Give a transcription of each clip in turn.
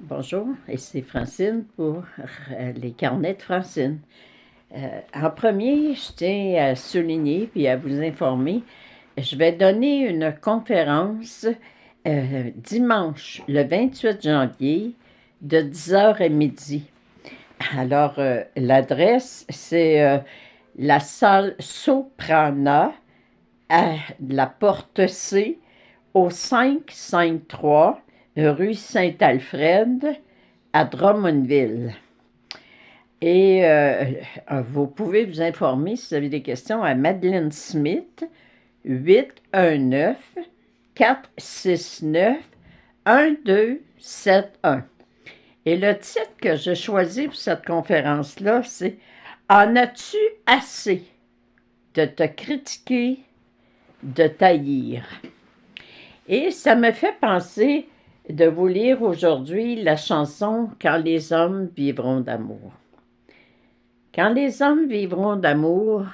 Bonjour, ici Francine pour les carnets de Francine. En premier, je tiens à souligner puis à vous informer, je vais donner une conférence dimanche, le 28 janvier, de 10 heures à midi. Alors, l'adresse, c'est la salle Soprana à la porte C au 553 rue Saint-Alfred à Drummondville. Et vous pouvez vous informer si vous avez des questions à Madeleine Smith, 819-469-1271. Et le titre que j'ai choisi pour cette conférence-là, c'est « En as-tu assez de te critiquer, de t'haïr? » Et ça me fait penser de vous lire aujourd'hui la chanson « Quand les hommes vivront d'amour ». Quand les hommes vivront d'amour,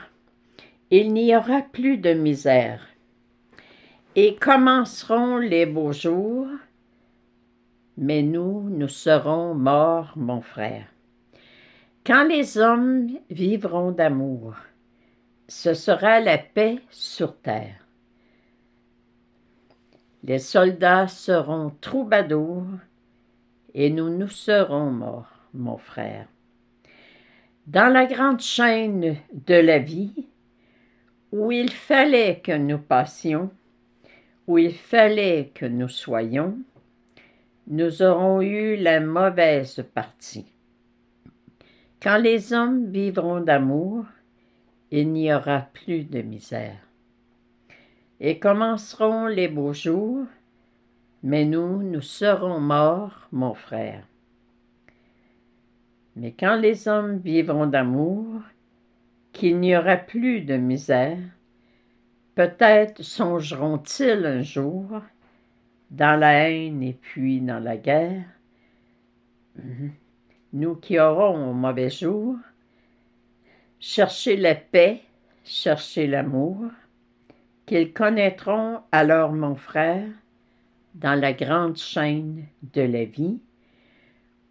il n'y aura plus de misère. Et commenceront les beaux jours, mais nous serons morts, mon frère. Quand les hommes vivront d'amour, ce sera la paix sur terre. Les soldats seront troubadours, et nous serons morts, mon frère. Dans la grande chaîne de la vie, où il fallait que nous passions, où il fallait que nous soyons, nous aurons eu la mauvaise partie. Quand les hommes vivront d'amour, il n'y aura plus de misère. Et commenceront les beaux jours, mais nous serons morts, mon frère. Mais quand les hommes vivront d'amour, qu'il n'y aura plus de misère, peut-être songeront-ils un jour, dans la haine et puis dans la guerre, nous qui aurons au mauvais jour, chercher la paix, chercher l'amour, qu'ils connaîtront alors, mon frère, dans la grande chaîne de la vie,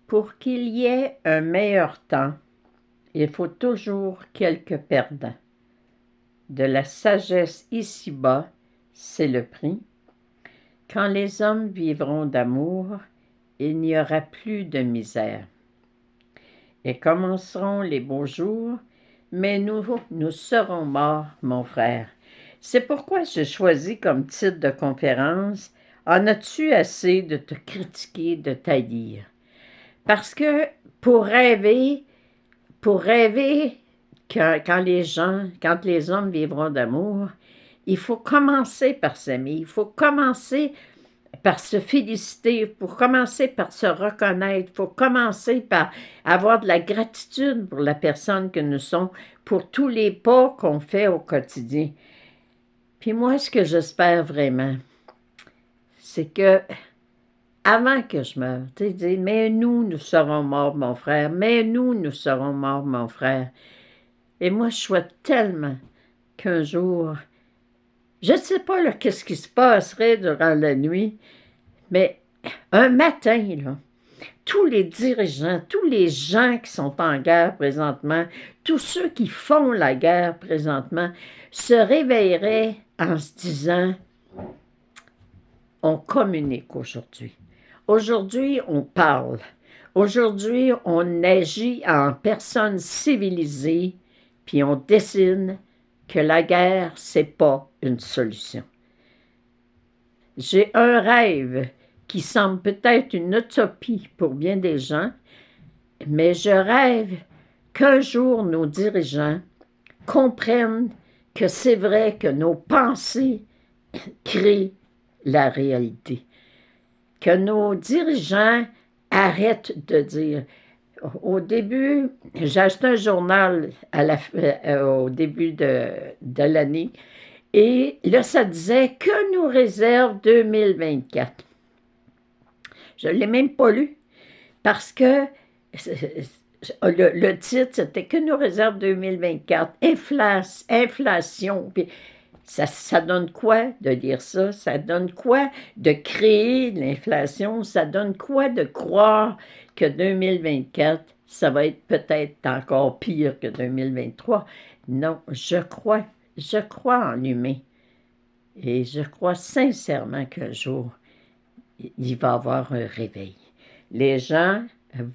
pour qu'il y ait un meilleur temps, il faut toujours quelques perdants. De la sagesse ici-bas, c'est le prix. Quand les hommes vivront d'amour, il n'y aura plus de misère. Et commenceront les beaux jours, mais nous serons morts, mon frère. C'est pourquoi j'ai choisi comme titre de conférence « En as-tu assez de te critiquer, de t'haïr? » Parce que pour rêver quand les hommes vivront d'amour, il faut commencer par s'aimer, il faut commencer par se féliciter, il faut commencer par se reconnaître, il faut commencer par avoir de la gratitude pour la personne que nous sommes, pour tous les pas qu'on fait au quotidien. Puis moi, ce que j'espère vraiment, c'est que avant que je meure, tu sais, mais nous serons morts, mon frère, mais nous serons morts, mon frère. Et moi, je souhaite tellement qu'un jour, je ne sais pas qu'est-ce qui se passerait durant la nuit, mais un matin, là, tous les dirigeants, tous les gens qui sont en guerre présentement, tous ceux qui font la guerre présentement, se réveilleraient en se disant, on communique aujourd'hui. Aujourd'hui, on parle. Aujourd'hui, on agit en personnes civilisées, puis on décide que la guerre, c'est pas une solution. J'ai un rêve qui semble peut-être une utopie pour bien des gens, mais je rêve qu'un jour nos dirigeants comprennent que c'est vrai que nos pensées créent la réalité. Que nos dirigeants arrêtent de dire. Au début, j'ai acheté un journal au début de l'année, et là, ça disait « Que nous réserve 2024 ». Je ne l'ai même pas lu, parce que le titre, c'était « Que nous réserve 2024 », inflation. Puis Ça donne quoi de dire ça? Ça donne quoi de créer de l'inflation? Ça donne quoi de croire que 2024, ça va être peut-être encore pire que 2023? Non, je crois en l'humain. Et je crois sincèrement qu'un jour, il va y avoir un réveil. Les gens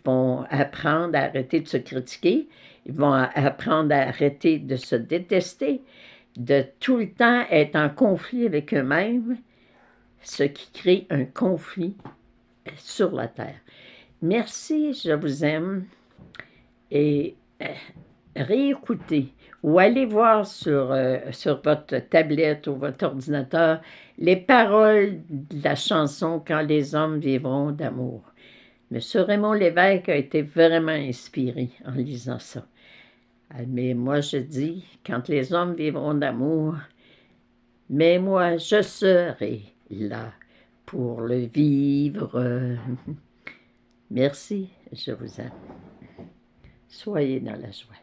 vont apprendre à arrêter de se critiquer, ils vont apprendre à arrêter de se détester, de tout le temps être en conflit avec eux-mêmes, ce qui crée un conflit sur la terre. Merci, je vous aime et réécoutez ou allez voir sur votre tablette ou votre ordinateur les paroles de la chanson « Quand les hommes vivront d'amour ». M. Raymond Lévesque a été vraiment inspiré en lisant ça. Mais moi, je dis, quand les hommes vivront d'amour, mais moi, je serai là pour le vivre. Merci, je vous aime. Soyez dans la joie.